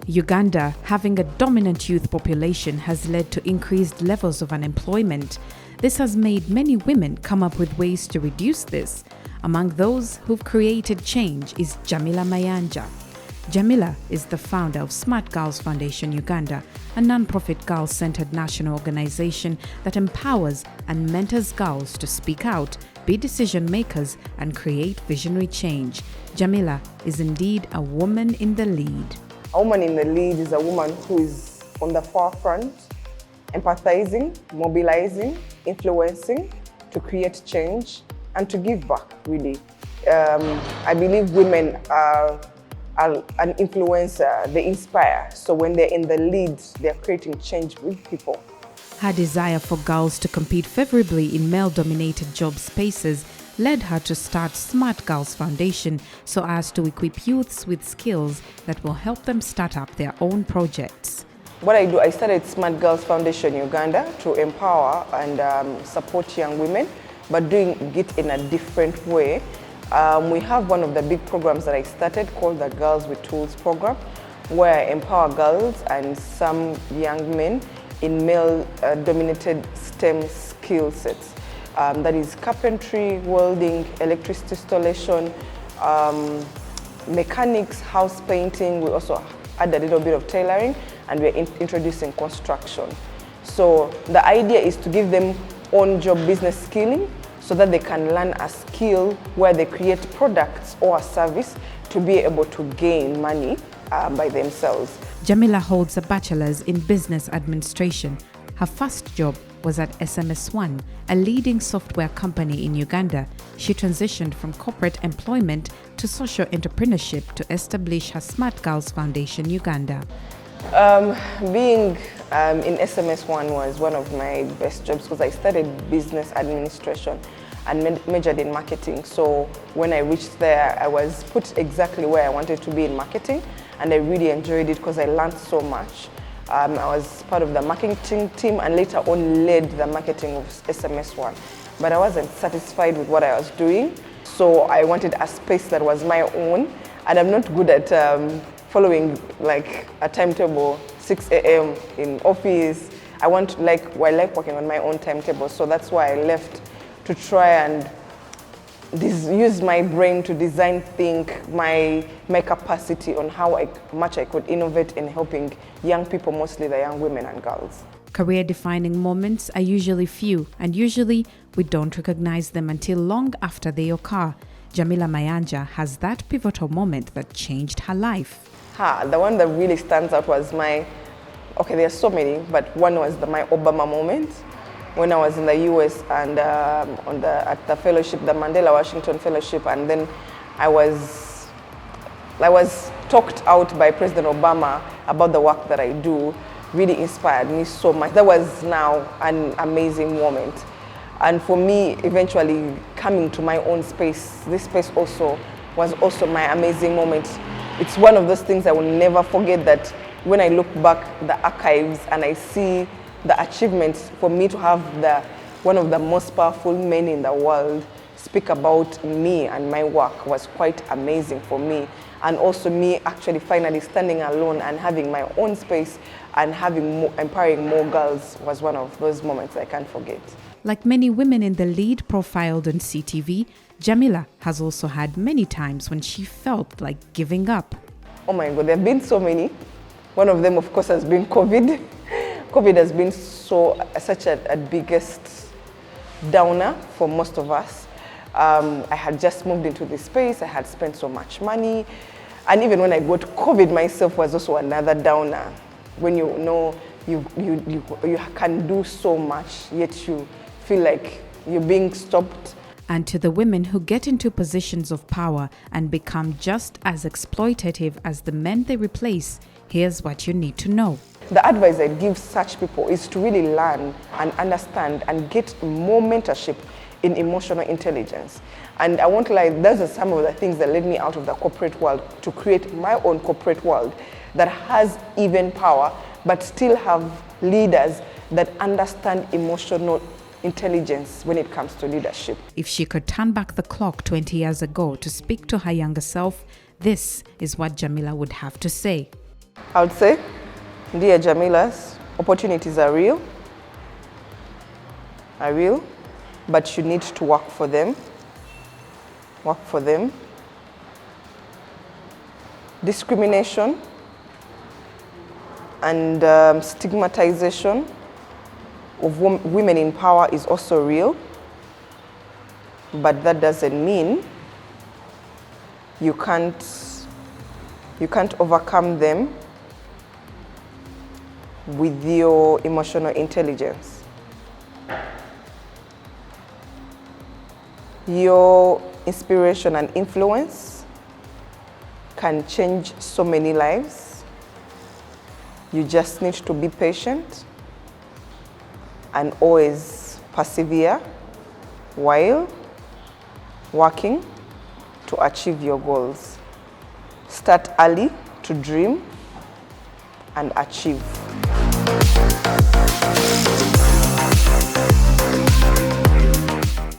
Uganda, having a dominant youth population, has led to increased levels of unemployment. This has made many women come up with ways to reduce this. Among those who've created change is Jamila Mayanja. Jamila is the founder of Smart Girls Foundation Uganda, a non-profit girl-centered national organization that empowers and mentors girls to speak out, be decision makers, and create visionary change. Jamila is indeed a woman in the lead. A woman in the lead is a woman who is on the forefront, empathizing, mobilizing, influencing to create change and to give back, really. I believe women are an influencer, they inspire. So when they're in the lead, they're creating change with people. Her desire for girls to compete favorably in male-dominated job spaces led her to start Smart Girls Foundation so as to equip youths with skills that will help them start up their own projects. What I do, I started Smart Girls Foundation Uganda to empower and support young women, but doing it in a different way. We have one of the big programs that I started called the Girls with Tools program, where I empower girls and some young men in male-dominated STEM skill sets. That is carpentry, welding, electricity installation, mechanics, house painting. We also add a little bit of tailoring, and we're introducing construction. So the idea is to give them on-job business skilling so that they can learn a skill where they create products or a service to be able to gain money by themselves. Jamila holds a bachelor's in business administration. Her first job was at SMS1, a leading software company in Uganda. She transitioned from corporate employment to social entrepreneurship to establish her Smart Girls Foundation Uganda. Being in SMS1 was one of my best jobs because I studied business administration and majored in marketing. So when I reached there, I was put exactly where I wanted to be in marketing, and I really enjoyed it because I learned so much. I was part of the marketing team and later on led the marketing of SMS1. But I wasn't satisfied with what I was doing, so I wanted a space that was my own, and I'm not good at following like a timetable, 6 a.m. in office. I like working on my own timetable, so that's why I left to try and use my brain to design, think, my capacity on how much I could innovate in helping young people, mostly the young women and girls. Career-defining moments are usually few, and usually we don't recognize them until long after they occur. Jamila Mayanja has that pivotal moment that changed her life. The one that really stands out was there are so many, but one was my Obama moment when I was in the US and at the fellowship, the Mandela Washington Fellowship, and then I was talked out by President Obama about the work that I do. Really inspired me so much. That was now an amazing moment. And for me, eventually coming to my own space, this space was also my amazing moment. It's one of those things I will never forget, that when I look back the archives and I see the achievements, for me to have one of the most powerful men in the world speak about me and my work was quite amazing for me. And also me actually finally standing alone and having my own space and empowering more girls was one of those moments I can't forget. Like many women in the lead profiled on CTV, Jamila has also had many times when she felt like giving up. Oh my God, there have been so many. One of them, of course, has been COVID. COVID has been such a biggest downer for most of us. I had just moved into this space. I had spent so much money. And even when I got COVID myself was also another downer. When you know you can do so much, yet you feel like you're being stopped. And to the women who get into positions of power and become just as exploitative as the men they replace, here's what you need to know. The advice I give such people is to really learn and understand and get more mentorship in emotional intelligence. And I won't lie, those are some of the things that led me out of the corporate world to create my own corporate world that has even power, but still have leaders that understand emotional intelligence when it comes to leadership. If she could turn back the clock 20 years ago to speak to her younger self, this is what Jamila would have to say. I would say, dear Jamilas, opportunities are real, but you need to work for them. Work for them. Discrimination and stigmatization of women in power is also real, but that doesn't mean you can't overcome them with your emotional intelligence. Your inspiration and influence can change so many lives. You just need to be patient and always persevere while working to achieve your goals. Start early to dream and achieve.